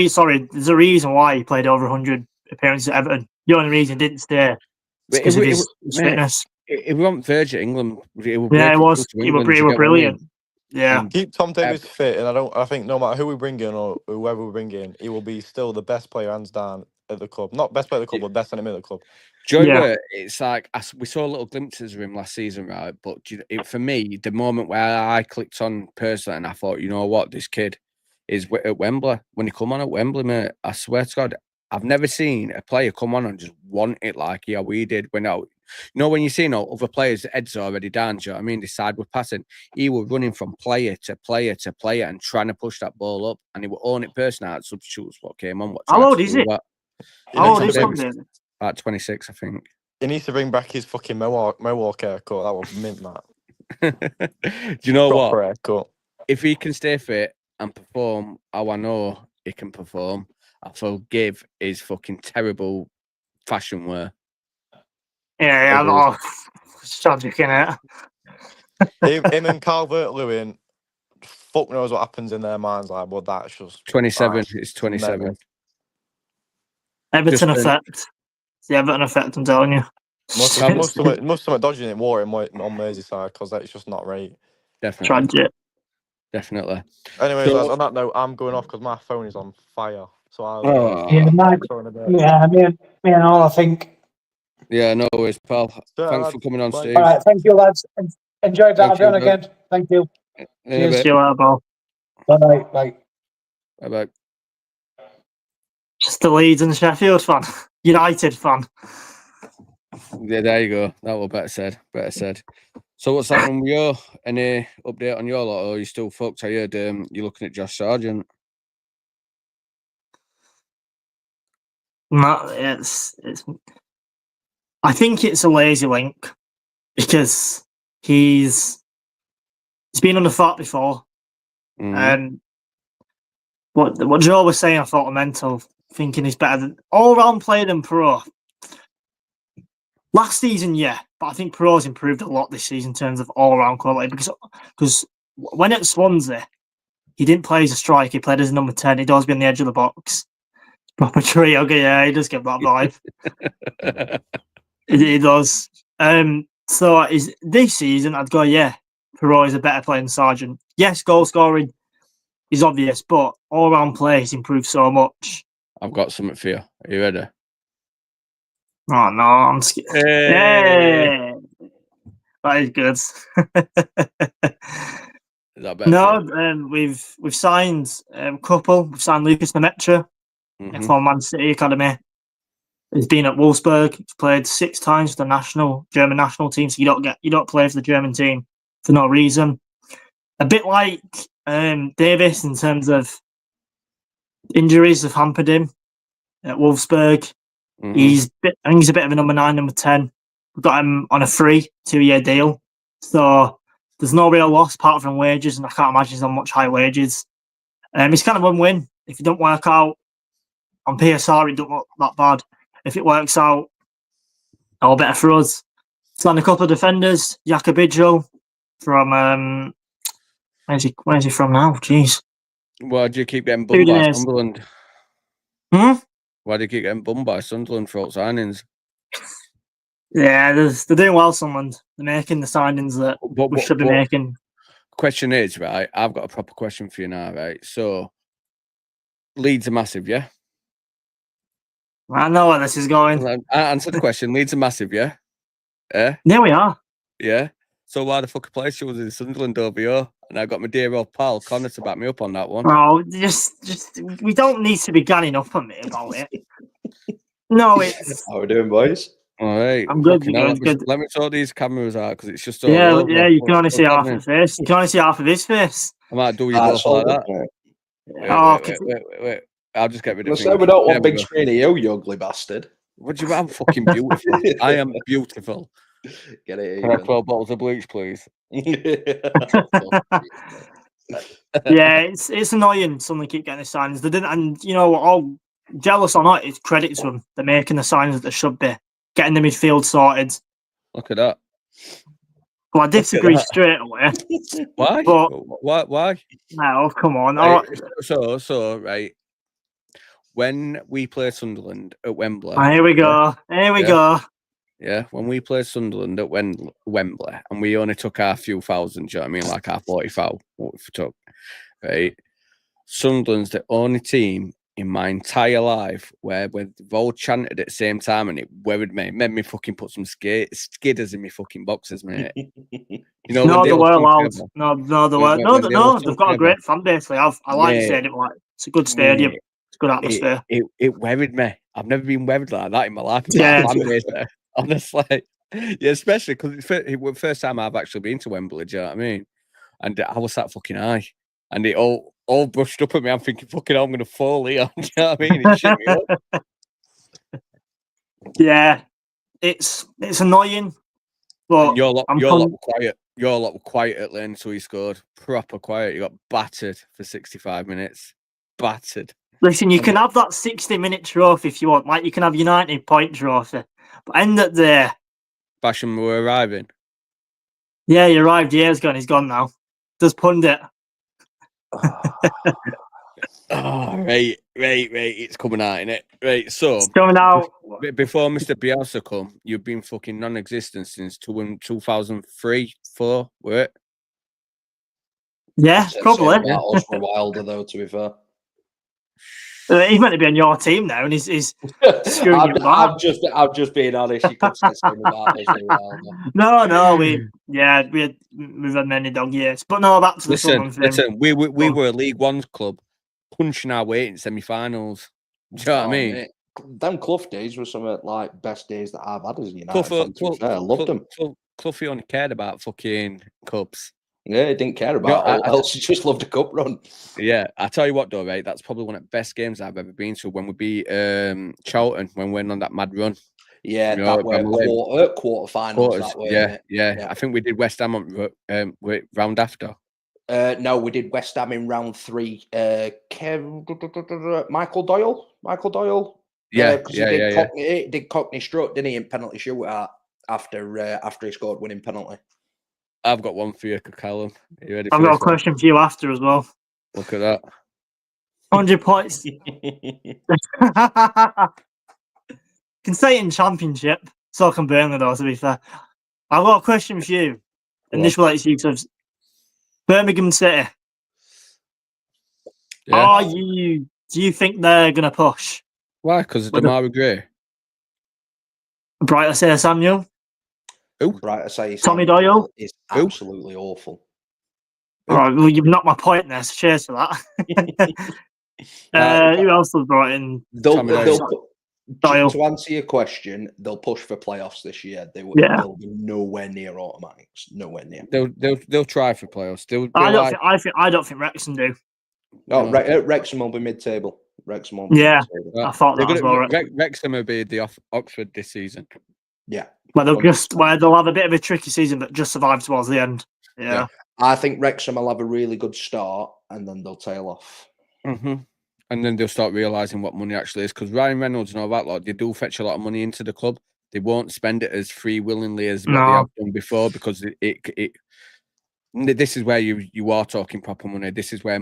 reason why he played over 100 appearances at Everton. The only reason he didn't stay is because of his fitness. It wasn't Virgin at England. It was. He was brilliant. Yeah. And keep Tom Davis fit, and I think no matter who we bring in or whoever we bring in, he will be still the best player hands down at the club. Not best player at the club, but best enemy at the club. It's like we saw little glimpses of him last season, right? But for me, the moment where I clicked on personally and I thought, you know what, this kid is at Wembley. When he come on at Wembley, mate, I swear to God, I've never seen a player come on and just want it like we did. When You know, when you see other players' heads are already down, do you know what I mean? They sideward passing. He was running from player to player to player and trying to push that ball up. And he would own it personally at substitutes what came on. How old is he? How old is he? he? About 26, I think. He needs to bring back his fucking mohawk haircut. That was mint, that. Do you know Proper what? haircut. If he can stay fit and perform how I know he can perform, I forgive his fucking terrible fashion wear. Yeah, I'm tragic, innit? him and Calvert-Lewin, fuck knows what happens in their minds, like, but that's just 27. It's 27. Never. Everton effect. The Everton effect, I'm telling you. Must have dodging it more on Merseyside because that's just not right. Definitely. Tragic. Definitely. Anyways, So- lads, on that note, I'm going off because my phone is on fire. So I'll me and all, I think. Yeah, no worries, pal. Yeah, Thanks lads. for coming on, Bye. Steve. All right, thank you, lads. Enjoyed that. I'll be on Thank you, again. Thank you. Cheers. See you later, bro. Bye. Bye. Bye-bye. Just the Leeds and Sheffield fan. United fan. Yeah, there you go. That was better said. So what's happening with you? Any update on your lot, or are you still fucked? I heard you're looking at Josh Sargent. No, it's. I think it's a lazy link because he's been on the fart before, and what Joe was saying, I thought were mental. Thinking he's better than all round player than pro. Last season, yeah, but I think Pro's improved a lot this season in terms of all round quality because when at Swansea, he didn't play as a striker. He played as a number 10. He'd always be on the edge of the box. Proper trio. Okay, yeah, he does get that vibe. He does. So this season, I'd go, yeah, Pro is a better player than Sargent. Yes, goal scoring is obvious, but all round play has improved so much. I've got something for you. Are you ready? Oh no, I'm scared. Hey. That is good. Is that better? No, we've signed a couple. We've signed Lucas Nemetra from Man City Academy. He's been at Wolfsburg. He's played 6 times for the German national team. So you don't play for the German team for no reason. A bit like Davis in terms of injuries have hampered him at Wolfsburg. I think he's a bit of a number 9, number 10. We've got him on a free 2-year deal. So there's no real loss apart from wages, and I can't imagine he's on much high wages. It's kind of win-win. If it don't work out on PSR, it don't look that bad. If it works out, all better for us. Signed a couple of defenders. Jacobijo from where's he from now? Jeez. Why do you keep getting bummed by Sunderland? Why do you keep getting bummed by Sunderland for signings? Yeah, they're doing well, Sunderland. They're making the signings that we should be making. Question is, right, I've got a proper question for you now, right? So, Leeds are massive, yeah? I know where this is going. Answer the question. Leeds are massive, yeah? Yeah? There we are. Yeah? So why the fuck a place was in Sunderland over here? And I got my dear old pal Connor to back me up on that one. Oh, just we don't need to be ganning up on me about it. No, it's. How we doing, boys? All right. I'm good. Let me sort these cameras out because it's just so yeah. You can only see half of his face. You can only see half of his face. I might do you both like that. Wait. I'll just get rid of it. We don't want big screen of you ugly bastard. What do you mean? I'm fucking beautiful. I am beautiful. Get it. Can I have 12 bottles of bleach, please? Yeah, it's annoying. Suddenly keep getting the signs. They didn't, and you know what? All jealous or not, it's credit to them. They're making the signs that they should be getting the midfield sorted. Look at that. Well, I disagree straight away. Why? But why? No, come on. Right, so right. When we play Sunderland at Wembley. Here we go. Here we go. Yeah, when we played Sunderland at Wembley, and we only took our few thousand, do you know what I mean? Like our 45, what we took, right? Sunderland's the only team in my entire life where they've all chanted at the same time, and it worried me. It made me fucking put some skidders in my fucking boxes, mate. You know, no, they were loud. No, they were. No, they've got a great fan base. They have. I like the stadium. It's a good stadium. It's a good atmosphere. It worried me. I've never been worried like that in my life. Yeah. Honestly. Yeah, especially because it was the first time I've actually been to Wembley. Do you know what I mean? And I was that fucking high, and it all brushed up at me. I'm thinking, fucking, I'm gonna fall here. Do you know what I mean? It shit me up. Yeah, it's annoying, but And your lot I'm were quiet. Your lot were quiet at lane until you scored. Proper quiet. You got battered for 65 minutes. Battered. Listen, you can have that 60-minute trophy if you want. Like, you can have your 90-point trophy. But end up there. Basham were arriving. Yeah, he arrived years ago and he's gone now. Does pundit. Oh, right. It's coming out, innit? Right, so It's coming out. before Mr. Bielsa come, you've been fucking non-existent since 2003, 4, were it? Yeah, probably. That was for Wilder, though, to be fair. He's meant to be on your team now, and he's screwing you back. I'm just being honest. You could say something about us for Wilder. No, we've had many dog years, but no, back to the Sunderland thing. Listen, we were a League One club, punching our weight in semi-finals. Do you know what I mean? Mate. Them Clough days were some of like best days that I've had as a United fan. I loved them. Cloughy only cared about fucking cups. Yeah, he didn't care about all else. He just loved a cup run. Yeah, I tell you what, though, right? That's probably one of the best games I've ever been to. When we beat Charlton, when we went on that mad run. Yeah, you know, that were quarterfinals. Yeah. I think we did West Ham round after. No, we did West Ham in round 3. Michael Doyle. Yeah, he did Cockney Strut, didn't he, in penalty shootout after he scored winning penalty. I've got one for you, Callum. Are you ready? I've got a question for you after as well. Look at that. 100 points. Can say it in Championship, so can Burnley, though, to be fair. I've got a question for you, and this relates to you because Birmingham City. Yeah. Do you think they're going to push? Why? Because of Damari Gray? Brighter say Samuel? Brighter say Tommy Doyle? Is absolutely awful. All right, well, you've knocked my point there, so cheers for that. Who else was brought in? To answer your question, they'll push for playoffs this year. They'll be nowhere near automatics. Nowhere near. They'll try for playoffs. I don't think Wrexham do. No, Wrexham will be mid-table. Wrexham will be mid-table. I thought that as well. Wrexham will be the Oxford this season. Yeah. Where they'll have a bit of a tricky season, but just survive towards the end. Yeah. I think Wrexham will have a really good start, and then they'll tail off. Mm-hmm. And then they'll start realising what money actually is. Because Ryan Reynolds and all that, like, they do fetch a lot of money into the club. They won't spend it as free willingly as what they have done before, because this is where you are talking proper money. This is where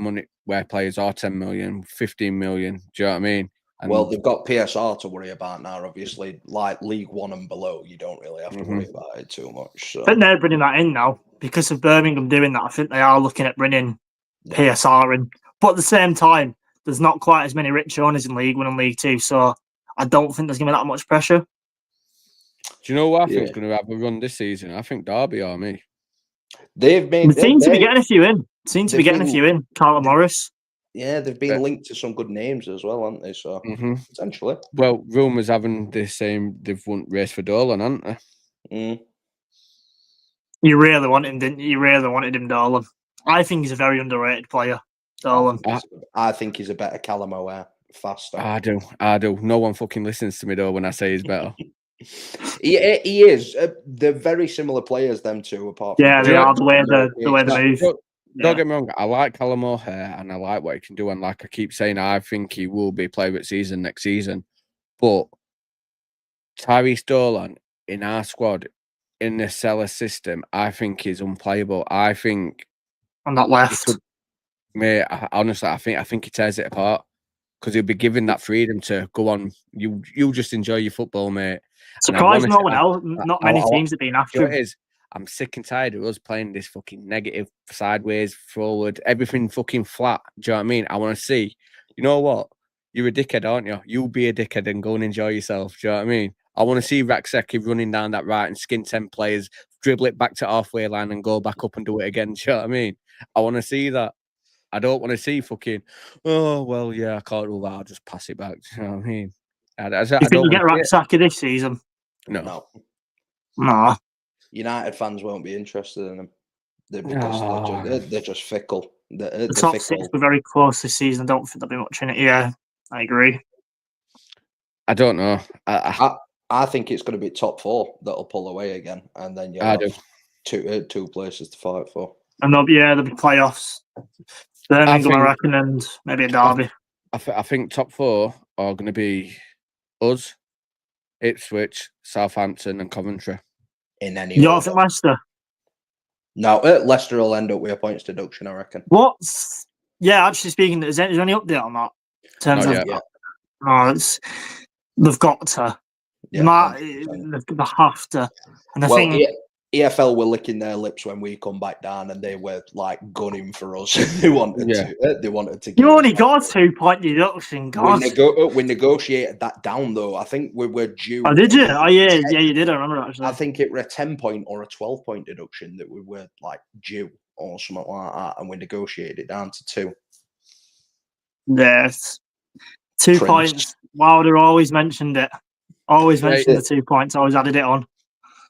players are 10 million, 15 million. Do you know what I mean? And well, they've got PSR to worry about now, obviously. Like League One and below, you don't really have to worry about it too much. So. I think they're bringing that in now. Because of Birmingham doing that, I think they are looking at bringing PSR in. But at the same time, there's not quite as many rich owners in League One and League Two, so I don't think there's going to be that much pressure. Do you know what I think is going to have a run this season? I think Derby are me. They seem to be getting a few in. Carlton Morris. Yeah, they've been linked to some good names as well, haven't they? So potentially. Well, rumours having the same. They've won race for Dolan, haven't they? Mm. You really wanted him, didn't you? You really wanted him, Dolan. I think he's a very underrated player, Dolan. I think he's a better Callum O'Hare, faster. I do. No one fucking listens to me though when I say he's better. He is. They're very similar players, them two. Apart from they are the way they move. Don't get me wrong. I like Callum O'Hare and I like what he can do. And like I keep saying, I think he will be player of the season next season. But Tyrese Dolan in our squad, in the Cellar system, I think is unplayable. I think on that left, mate. Honestly, I think he tears it apart because he'll be given that freedom to go on. You just enjoy your football, mate. Surprised no one else. Not many teams have been after him. It is. I'm sick and tired of us playing this fucking negative, sideways, forward, everything fucking flat. Do you know what I mean? I want to see. You know what? You're a dickhead, aren't you? You be a dickhead and go and enjoy yourself. Do you know what I mean? I want to see Rakseki running down that right and skin 10 players, dribble it back to halfway line and go back up and do it again. Do you know what I mean? I want to see that. I don't want to see fucking, oh, well, yeah, I can't do that. I'll just pass it back. Do you know what I mean? You think you get Rakseki this season? No. No. United fans won't be interested in them they're just fickle. The top fickle. 6 were very close this season. I don't think there'll be much in it. Yeah, I agree. I don't know. I think it's going to be top 4 that'll pull away again, and then you'll have two places to fight for. And there'll be playoffs. Birmingham, I reckon, and maybe a derby. I think top 4 are going to be us, Ipswich, Southampton, and Coventry. In any You don't order. think Leicester? No, Leicester will end up with a points deduction, I reckon. Actually speaking, is there any update on that? In terms Not of yet. No, they've got to. Yeah, they have to. And I think EFL were licking their lips when we come back down, and they were like gunning for us. They wanted to. You only got a 2-point deduction, God. We negotiated that down though. I think we were due. Oh, did you? Oh, yeah, you did. I remember actually. I think it were a 10-point or a 12-point deduction that we were like due or something like that, and we negotiated it down to 2. Yes, 2 points. Wilder always mentioned it. Always mentioned the 2 points. Always added it on.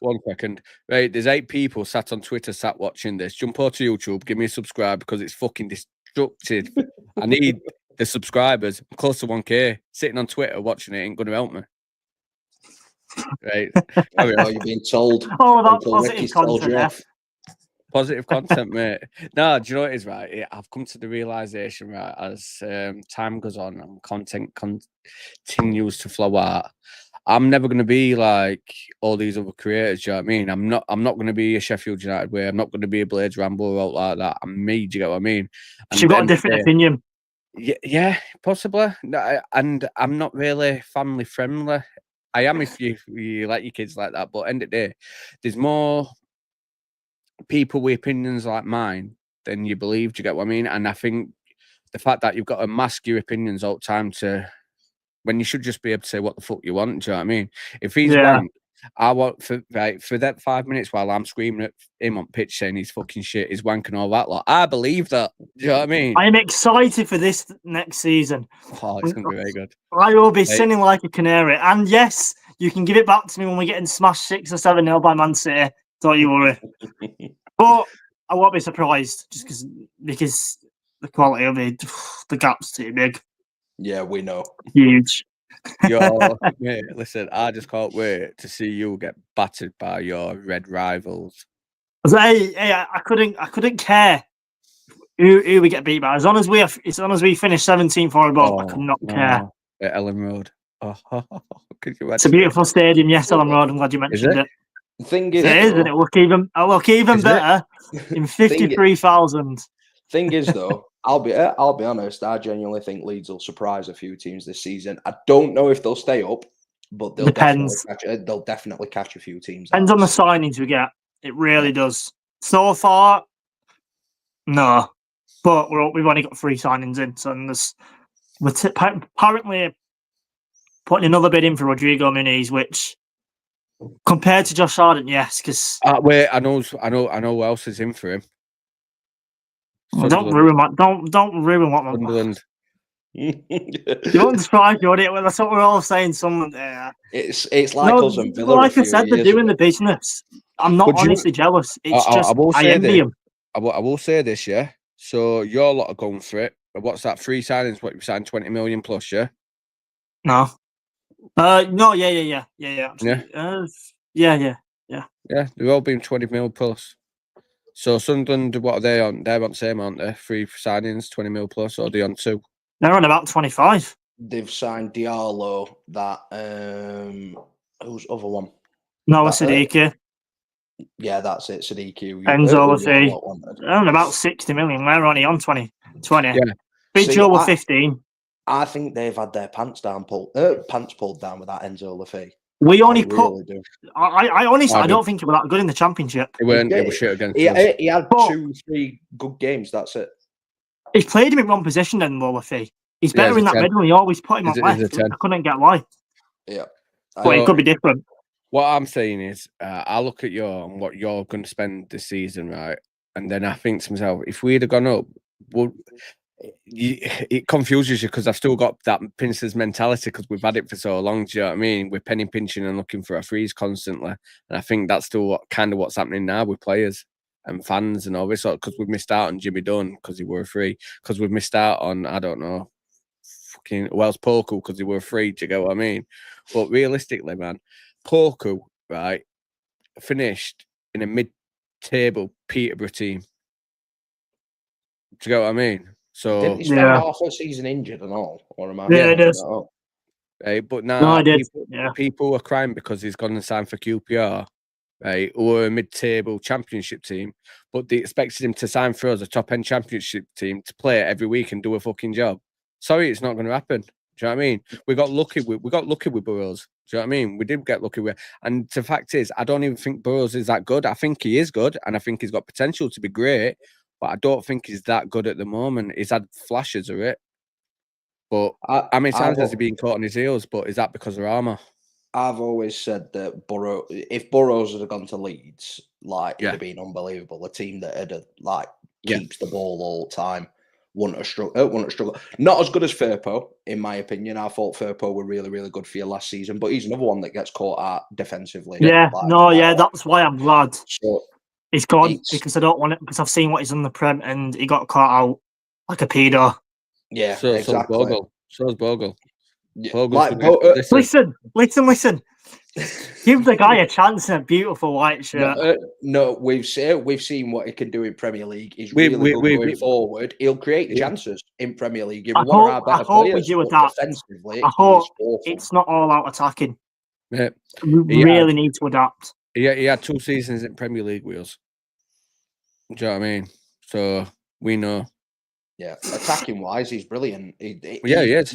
1 second. Right, there's 8 people sat on Twitter, sat watching this. Jump over to YouTube, give me a subscribe because it's fucking destructive. I need the subscribers. I'm close to 1K. Sitting on Twitter watching it ain't going to help me. Right. You're being told. Oh, that positive content. Positive content, mate. No, do you know what it is, right? I've come to the realization, right, as time goes on and content continues to flow out. I'm never going to be like all these other creators. Do you know what I mean? I'm not going to be a Sheffield United way. I'm not going to be a Blades Ramble out like that. I'm me. Do you get what I mean? And you've got a different opinion. Yeah, possibly. No, and I'm not really family friendly. I am if you like your kids like that. But end of the day, there's more people with opinions like mine than you believe. Do you get what I mean? And I think the fact that you've got to mask your opinions all the time when you should just be able to say what the fuck you want. Do you know what I mean? If he's wank, I want for that 5 minutes while I'm screaming at him on pitch saying he's fucking shit, he's wank and all that lot. I believe that. Do you know what I mean? I am excited for this next season. Oh, it's gonna be very good. I will be singing like a canary. And yes, you can give it back to me when we're getting smashed 6 or 7-0 by Man City. Don't you worry. But I won't be surprised just because the quality of it, the gap's too big. Yeah, we know. Huge. Mate, listen, I just can't wait to see you get battered by your red rivals. Hey, I couldn't care who we get beat by. As long as we finish 17th or above, I could not care. At Ellen Road. Could you imagine? It's a beautiful stadium. Yes, Ellen Road. I'm glad you mentioned it. The thing is, it is, and it will look even better in 53,000. Thing is, though, I'll be honest. I genuinely think Leeds will surprise a few teams this season. I don't know if they'll stay up, but they'll definitely catch a few teams. Depends on the signings we get. It really does. So far, no, but we've only got 3 signings in, so we're apparently putting another bid in for Rodrigo Muniz, which compared to Josh Sargent, yes, because wait, I know who else is in for him. Don't ruin what Sunderland. You want to strike, you want. That's what we're all saying. Someone there. It's like us and Villa. Like I said, they're doing the business. I'm not honestly jealous. It's I envy them. I will say this, yeah. So your lot are going for it. What's that? 3 signings? What you signed 20 million plus, yeah? No. No. Yeah. Yeah, they've all been 20 mil plus. So Sunderland, what are they on? They're on the same, aren't they? 3 signings, 20 mil plus, or are they on 2? They're on about 25. They've signed Diallo. That who's the other one? Noah Siddiqui. Yeah, that's it. Siddiqui. Enzo Lafay. They're on about 60 million. We're only on 20. Yeah. Big Joe were 15. I think they've had their pants pulled down with that Enzo Lafay. We only I honestly, I don't think it was that good in the Championship. It was shit against us. He had 2-3 good games. That's it. He's played him in wrong position than Lafay. He's better in that middle. He always put him on left. I couldn't get why. Yeah, but it could be different. What I'm saying is, I look at what you're going to spend this season, right? And then I think to myself, if we'd have gone up, it confuses you because I've still got that pincer's mentality because we've had it for so long. Do you know what I mean? We're penny pinching and looking for a freeze constantly, and I think that's still kind of what's happening now with players and fans and all this sort. Because we've missed out on Jimmy Dunn because he were free. Because we've missed out on I don't know, fucking Wells Poku because he were free. Do you get what I mean? But realistically, man, Poku right finished in a mid-table Peterborough team. Do you get what I mean? So didn't he spend half a season injured and all? Or am I Yeah, it is. Right, but now No, I did. people are crying because he's gone and signed for QPR, right? Or a mid-table championship team, but they expected him to sign for us, a top-end championship team, to play every week and do a fucking job. Sorry, it's not going to happen. Do you know what I mean? We got lucky. We got lucky with Burrows. Do you know what I mean? We did get lucky with, and the fact is, I don't even think Burrows is that good. I think he is good, and I think he's got potential to be great. But I don't think he's that good at the moment. He's had flashes of it. But how many times has he been caught on his heels? But is that because of armour? I've always said that if Burrows had gone to Leeds, like it'd have been unbelievable. A team that had keeps the ball all the time, wouldn't have struggled. Not as good as Firpo, in my opinion. I thought Firpo were really, really good for you last season, but he's another one that gets caught out defensively. Yeah, that's why I'm glad. So, he's gone because I don't want it because I've seen what he's done in the Prem and he got caught out like a pedo. Yeah, so, exactly. So's Bogle. Yeah. Listen. Give the guy a chance in a beautiful white shirt. No, we've seen what he can do in Premier League. He's really good going forward. He'll create chances in Premier League. He's one of our better players. Defensively, I hope it's not all out attacking. Yeah. We really need to adapt. He had 2 seasons in Premier League with us. Do you know what I mean? So we know. Yeah, attacking wise, he's brilliant. He is.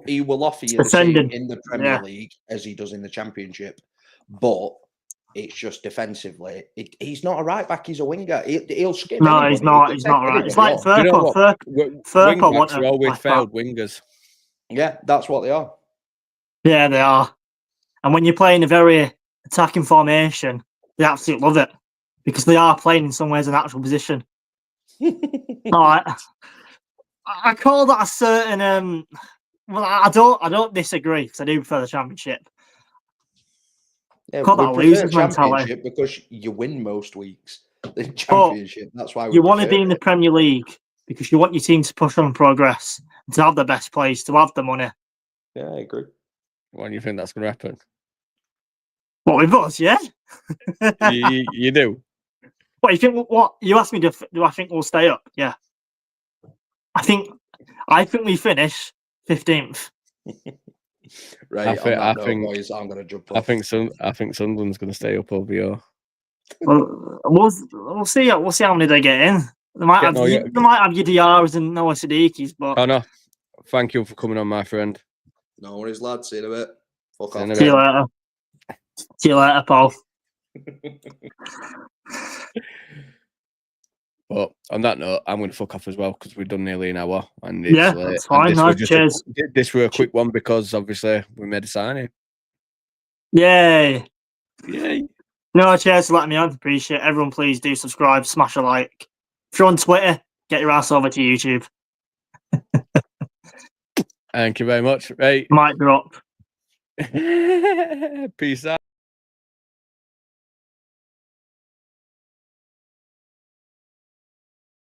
He will offer you the same in the Premier League as he does in the Championship, but it's just defensively. He's not a right back. He's a winger. He'll skip. No, anybody. he's not. He's not right. It's like Firpo. Wing-backs are always failed wingers. Yeah, that's what they are. Yeah, they are. And when you're playing a very attacking formation, they absolutely love it because they are playing in some ways an actual position. All right. I call that a certain. Well, I don't disagree because I do prefer the Championship. Yeah, call that a loser's mentality because you win most weeks. The Championship. That's why you want to be in the Premier League because you want your team to push on and progress, to have the best players, to have the money. Yeah, I agree. Why do you think that's going to happen? What with us? Yeah. you do. What you think? What you asked me? Do I think we'll stay up? Yeah. I think we finish 15th. Right. I think boys, I'm going to jump off. I think Sunderland's going to stay up over here. Well, we'll see. We'll see how many they get in. They might have your Diarras and Noah Siddiquis, but no. Thank you for coming on, my friend. No worries, lad. See you in a bit. Fuck off. See you later. See you later, Paul. But on that note, I'm going to fuck off as well because we've done nearly an hour. And that's fine. Cheers. This were a quick one because obviously we made a signing. Yay. Yay. No, cheers for letting me on. Appreciate it. Everyone, please do subscribe, smash a like. If you're on Twitter, get your ass over to YouTube. Thank you very much. Right. Mic drop. Peace out.